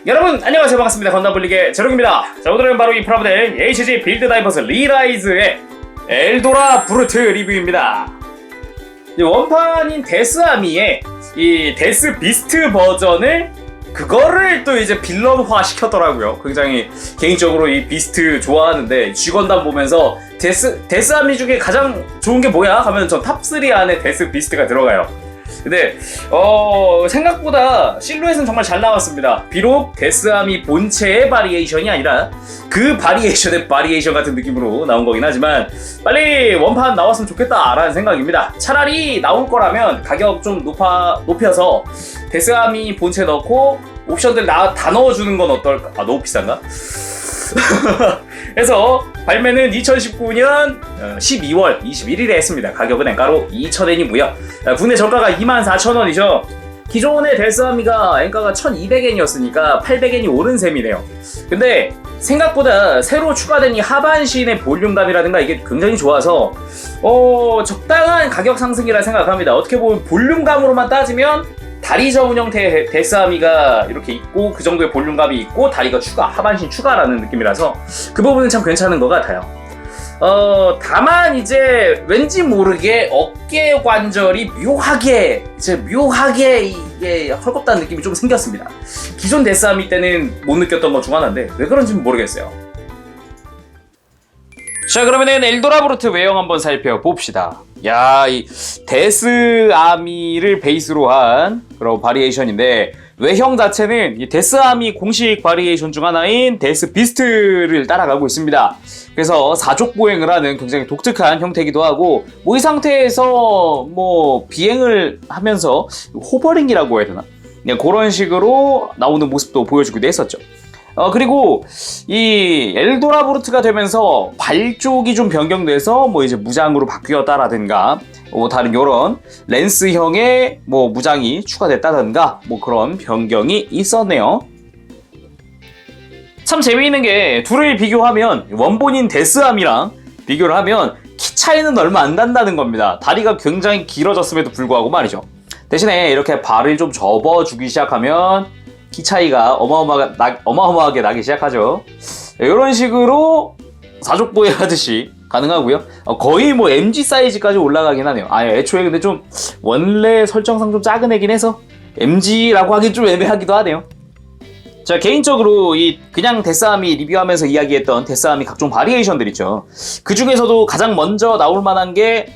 여러분 안녕하세요. 반갑습니다. 건담블릭의 제롱입니다. 자, 오늘은 바로 이 프라모델 HG 빌드 다이버스 리라이즈의 엘도라 브루트 리뷰입니다. 이 원판인 데스아미의 이 데스 비스트 버전을 그거를 또 이제 빌런화 시켰더라고요. 굉장히 개인적으로 이 비스트 좋아하는데 G건담 보면서 데스아미 중에 가장 좋은 게 뭐야? 하면 전 탑3 안에 데스 비스트가 들어가요. 근데 생각보다 실루엣은 정말 잘 나왔습니다. 비록 데스아미 본체의 바리에이션이 아니라 그 바리에이션의 바리에이션 같은 느낌으로 나온 거긴 하지만 빨리 원판 나왔으면 좋겠다라는 생각입니다. 차라리 나올 거라면 가격 좀 높여서 데스아미 본체 넣고 옵션들 다 넣어주는 건 어떨까? 아, 너무 비싼가? 그래서 발매는 2019년 12월 21일에 했습니다. 가격은 엔가로 2,000엔이고요. 국내 정가가 24,000원이죠. 기존의 데스아미가 엔가가 1,200엔이었으니까 800엔이 오른 셈이네요. 근데 생각보다 새로 추가된 이 하반신의 볼륨감이라든가 이게 굉장히 좋아서 적당한 가격 상승이라 생각합니다. 어떻게 보면 볼륨감으로만 따지면 다리저운 형태의 데스아미가 이렇게 있고 그 정도의 볼륨감이 있고 다리가 하반신 추가라는 느낌이라서 그 부분은 참 괜찮은 것 같아요. 다만 이제 왠지 모르게 어깨 관절이 묘하게 이게 헐겁다는 느낌이 좀 생겼습니다. 기존 데스아미 때는 못 느꼈던 것 중 하나인데 왜 그런지는 모르겠어요. 자, 그러면은 엘도라 브루트 외형 한번 살펴봅시다. 야, 이 데스아미를 베이스로 한 그런 바리에이션인데 외형 자체는 이 데스아미 공식 바리에이션 중 하나인 데스 비스트를 따라가고 있습니다. 그래서 사족 보행을 하는 굉장히 독특한 형태이기도 하고 이 상태에서 비행을 하면서 호버링이라고 해야 되나? 그냥 그런 식으로 나오는 모습도 보여주기도 했었죠. 그리고 이 엘도라 브루트가 되면서 발 쪽이 좀 변경돼서 이제 무장으로 바뀌었다라든가 다른 요런 랜스형의 무장이 추가됐다든가 그런 변경이 있었네요. 참 재미있는 게 둘을 비교하면 원본인 데스아미랑 비교를 하면 키 차이는 얼마 안 난다는 겁니다. 다리가 굉장히 길어졌음에도 불구하고 말이죠. 대신에 이렇게 발을 좀 접어주기 시작하면 키 차이가 어마어마하게 나기 시작하죠. 이런 식으로 사족보행 하듯이 가능하고요. 거의 MG 사이즈까지 올라가긴 하네요. 애초에 근데 좀 원래 설정상 좀 작은 애긴 해서 MG라고 하긴 좀 애매하기도 하네요. 자, 개인적으로 그냥 데스아미 리뷰하면서 이야기했던 데스아미 각종 바리에이션들 있죠. 그 중에서도 가장 먼저 나올 만한 게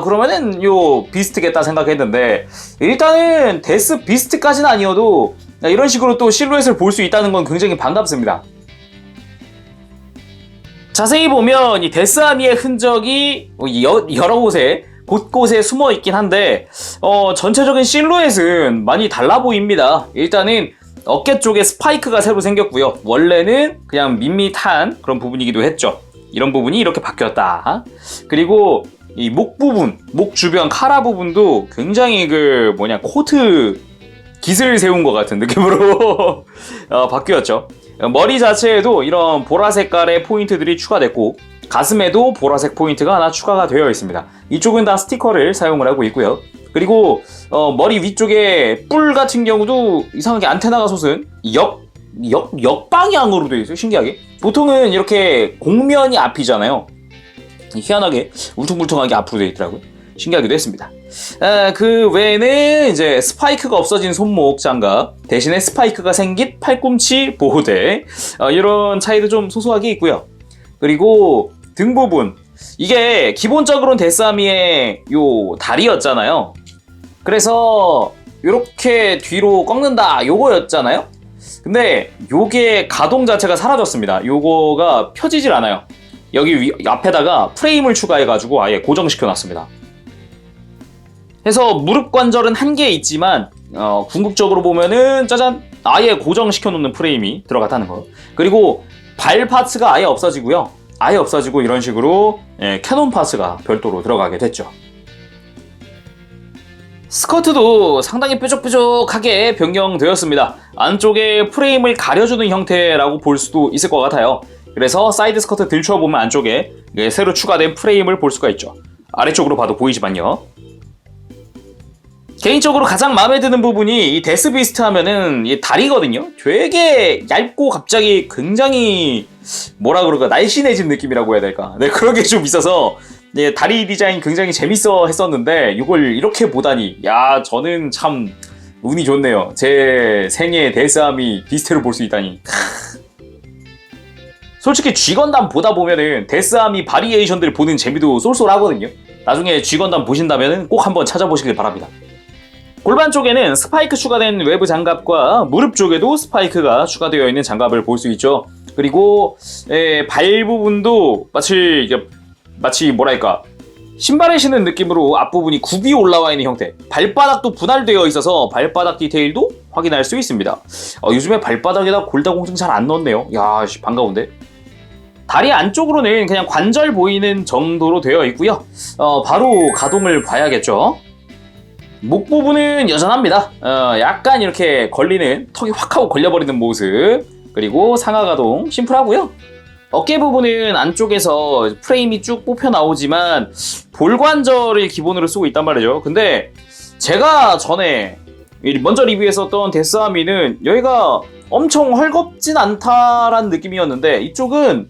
그러면은 요 비스트겠다 생각했는데 일단은 데스 비스트까지는 아니어도 이런 식으로 또 실루엣을 볼 수 있다는 건 굉장히 반갑습니다. 자세히 보면 이 데스아미의 흔적이 여러 곳곳에 숨어 있긴 한데 전체적인 실루엣은 많이 달라 보입니다. 일단은 어깨 쪽에 스파이크가 새로 생겼고요. 원래는 그냥 밋밋한 그런 부분이기도 했죠. 이런 부분이 이렇게 바뀌었다. 그리고 이 목 부분, 목 주변 카라 부분도 굉장히 코트 깃을 세운 것 같은 느낌으로 바뀌었죠. 머리 자체에도 이런 보라색 깔의 포인트들이 추가됐고 가슴에도 보라색 포인트가 하나 추가가 되어 있습니다. 이쪽은 다 스티커를 사용을 하고 있고요. 그리고 머리 위쪽에 뿔 같은 경우도 이상하게 안테나가 솟은 역방향으로 되어 있어요. 신기하게. 보통은 이렇게 곡면이 앞이잖아요. 희한하게 울퉁불퉁하게 앞으로 되어 있더라고요. 신기하기도 했습니다. 그 외에는 이제 스파이크가 없어진 손목 장갑 대신에 스파이크가 생긴 팔꿈치 보호대 이런 차이도 좀 소소하게 있고요. 그리고 등 부분 이게 기본적으로는 데스아미의 요 다리였잖아요. 그래서 이렇게 뒤로 꺾는다 요거였잖아요. 근데 요게 가동 자체가 사라졌습니다. 요거가 펴지질 않아요. 여기 앞에다가 프레임을 추가해가지고 아예 고정시켜 놨습니다. 그래서 무릎 관절은 한 개 있지만 궁극적으로 보면은 짜잔 아예 고정시켜 놓는 프레임이 들어갔다는 거. 그리고 발 파츠가 아예 없어지고요. 아예 없어지고 이런 식으로 캐논 파츠가 별도로 들어가게 됐죠. 스커트도 상당히 뾰족뾰족하게 변경되었습니다. 안쪽에 프레임을 가려주는 형태라고 볼 수도 있을 것 같아요. 그래서 사이드 스커트 들춰보면 안쪽에 새로 추가된 프레임을 볼 수가 있죠. 아래쪽으로 봐도 보이지만요. 개인적으로 가장 마음에 드는 부분이 이 데스 비스트 하면은 이 다리거든요. 되게 얇고 갑자기 굉장히 뭐라 그럴까 날씬해진 느낌이라고 해야 될까. 네, 그런 게 좀 있어서 네, 다리 디자인 굉장히 재밌어 했었는데 이걸 이렇게 보다니 야 저는 참 운이 좋네요. 제 생애 데스아미 비스트를 볼 수 있다니. 솔직히 G건담 보다 보면은 데스아미 바리에이션들 보는 재미도 쏠쏠하거든요. 나중에 G건담 보신다면은 꼭 한번 찾아보시길 바랍니다. 골반 쪽에는 스파이크 추가된 외부 장갑과 무릎 쪽에도 스파이크가 추가되어 있는 장갑을 볼 수 있죠. 그리고 발 부분도 마치 뭐랄까 신발을 신는 느낌으로 앞부분이 굽이 올라와 있는 형태. 발바닥도 분할되어 있어서 발바닥 디테일도 확인할 수 있습니다. 요즘에 발바닥에다 골다공증 잘 안 넣었네요. 야, 반가운데. 다리 안쪽으로는 그냥 관절 보이는 정도로 되어 있고요. 바로 가동을 봐야겠죠. 목 부분은 여전합니다. 약간 이렇게 걸리는, 턱이 확 하고 걸려버리는 모습. 그리고 상하 가동 심플하고요. 어깨 부분은 안쪽에서 프레임이 쭉 뽑혀 나오지만 볼관절을 기본으로 쓰고 있단 말이죠. 근데 제가 전에 먼저 리뷰했었던 데스아미는 여기가 엄청 헐겁진 않다라는 느낌이었는데 이쪽은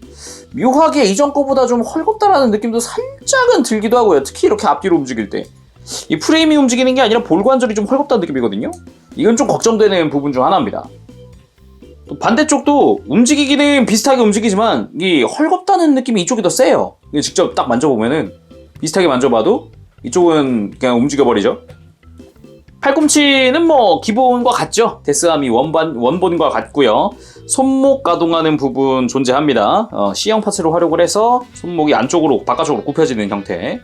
묘하게 이전 거보다 좀 헐겁다라는 느낌도 살짝은 들기도 하고요. 특히 이렇게 앞뒤로 움직일 때 이 프레임이 움직이는 게 아니라 볼관절이 좀 헐겁다는 느낌이거든요. 이건 좀 걱정되는 부분 중 하나입니다. 또 반대쪽도 움직이기는 비슷하게 움직이지만 이 헐겁다는 느낌이 이쪽이 더 세요. 직접 딱 만져보면은 비슷하게 만져봐도 이쪽은 그냥 움직여버리죠. 팔꿈치는 뭐 기본과 같죠. 데스아미 원본과 같고요. 손목 가동하는 부분 존재합니다. C형 파츠로 활용을 해서 손목이 안쪽으로 바깥쪽으로 굽혀지는 형태.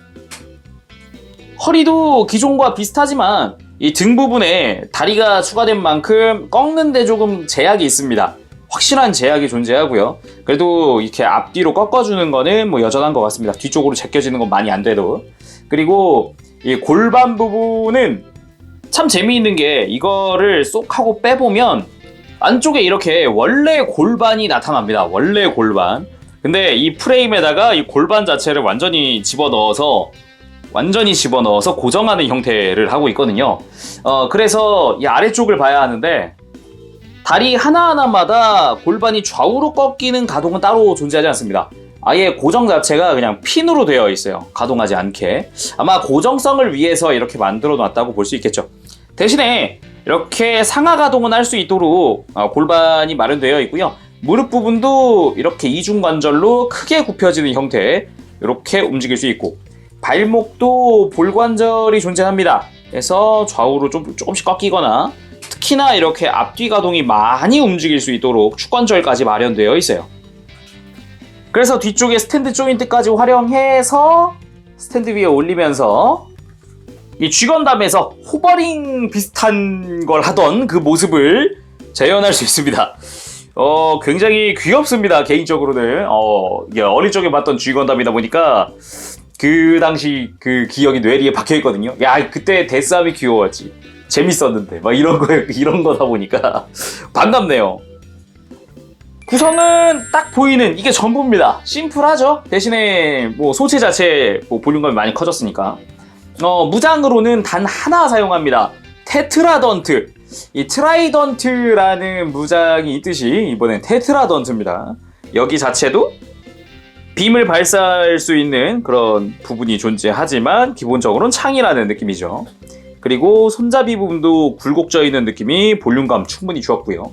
허리도 기존과 비슷하지만 이 등 부분에 다리가 추가된 만큼 꺾는데 조금 제약이 있습니다. 확실한 제약이 존재하고요. 그래도 이렇게 앞뒤로 꺾어주는 거는 뭐 여전한 것 같습니다. 뒤쪽으로 제껴지는 건 많이 안 돼도. 그리고 이 골반 부분은 참 재미있는 게 이거를 쏙 하고 빼보면 안쪽에 이렇게 원래 골반이 나타납니다. 원래 골반. 근데 이 프레임에다가 이 골반 자체를 완전히 집어넣어서 고정하는 형태를 하고 있거든요. 그래서 이 아래쪽을 봐야 하는데 다리 하나하나마다 골반이 좌우로 꺾이는 가동은 따로 존재하지 않습니다. 아예 고정 자체가 그냥 핀으로 되어 있어요. 가동하지 않게. 아마 고정성을 위해서 이렇게 만들어 놨다고 볼 수 있겠죠. 대신에 이렇게 상하 가동은 할 수 있도록 골반이 마련되어 있고요. 무릎 부분도 이렇게 이중관절로 크게 굽혀지는 형태 이렇게 움직일 수 있고 발목도 볼관절이 존재합니다. 그래서 좌우로 조금씩 꺾이거나 특히나 이렇게 앞뒤 가동이 많이 움직일 수 있도록 축관절까지 마련되어 있어요. 그래서 뒤쪽에 스탠드 조인트까지 활용해서 스탠드 위에 올리면서 이 G건담에서 호버링 비슷한 걸 하던 그 모습을 재현할 수 있습니다. 굉장히 귀엽습니다. 개인적으로는 어릴 적에 봤던 G건담이다 보니까 그 당시 그 기억이 뇌리에 박혀있거든요. 야, 그때 데스아미 귀여웠지. 재밌었는데 막 이런 거다 보니까 반갑네요. 구성은 딱 보이는 이게 전부입니다. 심플하죠. 대신에 뭐 소체 자체 뭐 볼륨감이 많이 커졌으니까 무장으로는 단 하나 사용합니다. 테트라던트. 이 트라이던트라는 무장이 있듯이 이번엔 테트라던트입니다. 여기 자체도 빔을 발사할 수 있는 그런 부분이 존재하지만 기본적으로는 창이라는 느낌이죠. 그리고 손잡이 부분도 굴곡져 있는 느낌이 볼륨감 충분히 주었고요.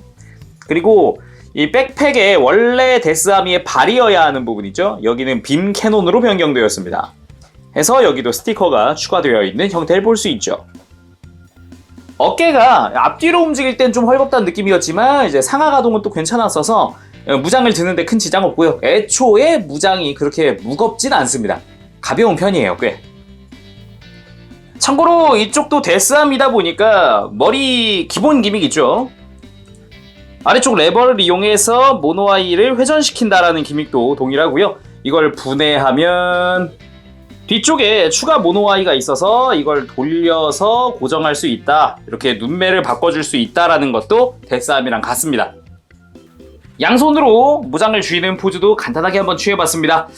그리고 이 백팩에 원래 데스아미의 발이어야 하는 부분 있죠? 여기는 빔 캐논으로 변경되었습니다. 해서 여기도 스티커가 추가되어 있는 형태를 볼 수 있죠. 어깨가 앞뒤로 움직일 땐 좀 헐겁다는 느낌이었지만 이제 상하 가동은 또 괜찮았어서 무장을 드는데 큰 지장 없고요. 애초에 무장이 그렇게 무겁진 않습니다. 가벼운 편이에요, 꽤. 참고로 이쪽도 데스암이다 보니까 머리 기본 기믹 있죠. 아래쪽 레버를 이용해서 모노아이를 회전시킨다라는 기믹도 동일하고요. 이걸 분해하면 뒤쪽에 추가 모노아이가 있어서 이걸 돌려서 고정할 수 있다. 이렇게 눈매를 바꿔줄 수 있다라는 것도 데스암이랑 같습니다. 양손으로 무장을 쥐는 포즈도 간단하게 한번 취해봤습니다.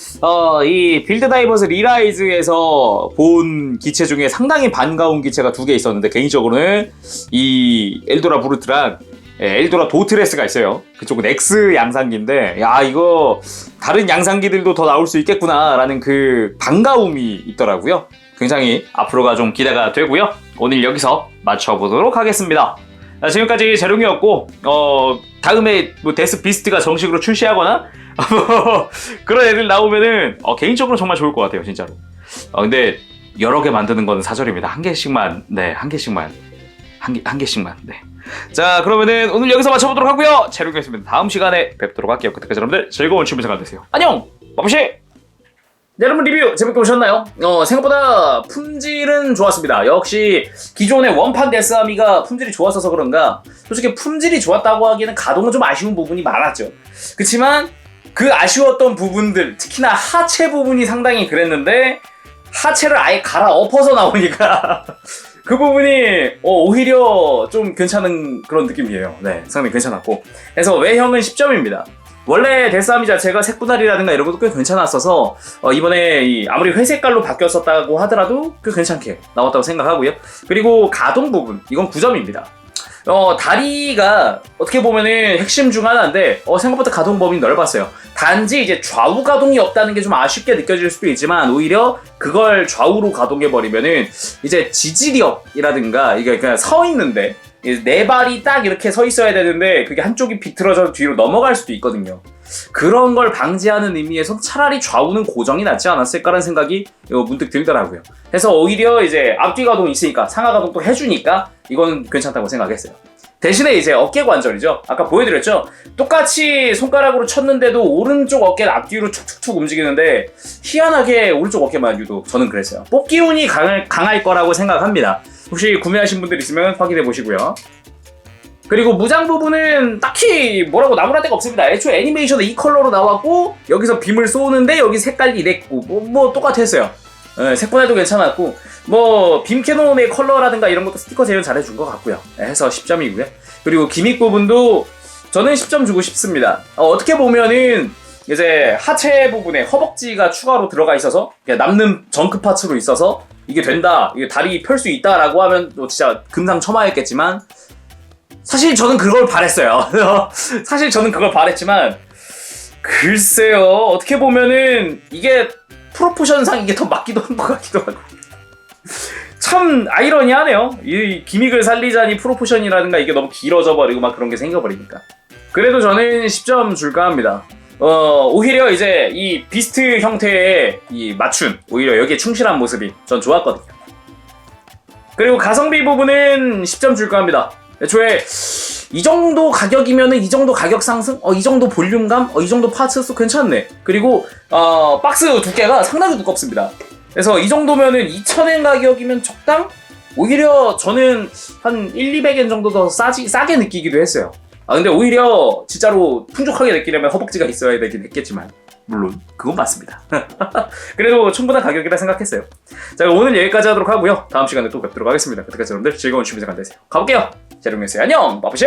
이 빌드 다이버스 리라이즈에서 본 기체 중에 상당히 반가운 기체가 2개 있었는데, 개인적으로는 이 엘도라 브루트랑 엘도라 도트레스가 있어요. 그쪽은 X 양상기인데, 야, 이거 다른 양상기들도 더 나올 수 있겠구나라는 그 반가움이 있더라고요. 굉장히 앞으로가 좀 기대가 되고요. 오늘 여기서 맞춰보도록 하겠습니다. 자, 지금까지 재룡이었고, 다음에 뭐 데스 비스트가 정식으로 출시하거나 그런 애들 나오면은 개인적으로 정말 좋을 것 같아요, 진짜로. 근데 여러 개 만드는 건 사절입니다. 한 개씩만. 네. 자, 그러면은 오늘 여기서 맞춰보도록 하고요. 재룡이었습니다. 다음 시간에 뵙도록 할게요. 그때까지 여러분들 즐거운 취미 생활 되세요. 안녕. 바보시. 네, 여러분 리뷰 재밌게 보셨나요? 생각보다 품질은 좋았습니다. 역시 기존의 원판 데스아미가 품질이 좋았어서 그런가, 솔직히 품질이 좋았다고 하기에는 가동은 좀 아쉬운 부분이 많았죠. 그치만 그 아쉬웠던 부분들, 특히나 하체 부분이 상당히 그랬는데, 하체를 아예 갈아 엎어서 나오니까 그 부분이 오히려 좀 괜찮은 그런 느낌이에요. 네, 상당히 괜찮았고, 그래서 외형은 10점입니다. 원래 데스아미 자체가 색분할이라든가 이런 것도 꽤 괜찮았어서 이번에 아무리 회색깔로 바뀌었었다고 하더라도 꽤 괜찮게 나왔다고 생각하고요. 그리고 가동 부분, 이건 9점입니다. 다리가 어떻게 보면은 핵심 중 하나인데 생각보다 가동 범위 넓었어요. 단지 이제 좌우 가동이 없다는 게 좀 아쉽게 느껴질 수도 있지만, 오히려 그걸 좌우로 가동해버리면은 이제 지지력이라든가, 이게 그냥 서 있는데 네 발이 딱 이렇게 서 있어야 되는데 그게 한쪽이 비틀어져 뒤로 넘어갈 수도 있거든요. 그런 걸 방지하는 의미에서 차라리 좌우는 고정이 낫지 않았을까라는 생각이 문득 들더라고요. 그래서 오히려 이제 앞뒤 가동이 있으니까 상하 가동도 해주니까 이거는 괜찮다고 생각했어요. 대신에 이제 어깨 관절이죠. 아까 보여드렸죠. 똑같이 손가락으로 쳤는데도 오른쪽 어깨를 앞뒤로 툭툭툭 움직이는데 희한하게 오른쪽 어깨만 유독 저는 그랬어요. 뽑기 운이 강할 거라고 생각합니다. 혹시 구매하신 분들 있으면 확인해 보시고요. 그리고 무장 부분은 딱히 뭐라고 나무랄 데가 없습니다. 애초에 애니메이션은 이 컬러로 나왔고, 여기서 빔을 쏘는데 여기 색깔이 이랬고 뭐 똑같았어요. 색분할도 괜찮았고, 뭐 빔 캐논의 컬러라든가 이런 것도 스티커 재현 잘해준 것 같고요. 해서 10점이고요. 그리고 기믹 부분도 저는 10점 주고 싶습니다. 어떻게 보면은 이제 하체 부분에 허벅지가 추가로 들어가 있어서 남는 정크 파츠로 있어서 이게 된다, 이게 다리 펼 수 있다라고 하면 또 진짜 금상첨화였겠지만, 사실 저는 그걸 바랬어요. 사실 저는 그걸 바랬지만, 글쎄요, 어떻게 보면은 이게 프로포션상 이게 더 맞기도 한 것 같기도 하고. 참 아이러니하네요. 이 기믹을 살리자니 프로포션이라든가 이게 너무 길어져 버리고 막 그런 게 생겨버리니까. 그래도 저는 10점 줄까 합니다. 오히려 이제 이 비스트 형태의 이 맞춤, 오히려 여기에 충실한 모습이 전 좋았거든요. 그리고 가성비 부분은 10점 줄까 합니다. 애초에 이 정도 가격이면은 이 정도 가격 상승? 이 정도 볼륨감? 이 정도 파츠 수 괜찮네. 그리고 박스 두께가 상당히 두껍습니다. 그래서 이 정도면은 2,000엔 가격이면 적당? 오히려 저는 한 1,200엔 정도 더 싸게 느끼기도 했어요. 근데 오히려 진짜로 풍족하게 느끼려면 허벅지가 있어야 되긴 했겠지만, 물론 그건 맞습니다. 그래도 충분한 가격이라 생각했어요. 자, 오늘 여기까지 하도록 하고요. 다음 시간에 또 뵙도록 하겠습니다. 그때까지 여러분들 즐거운 취미 생활 되세요. 가볼게요. 재룡이었어요. 안녕. 바쁘시.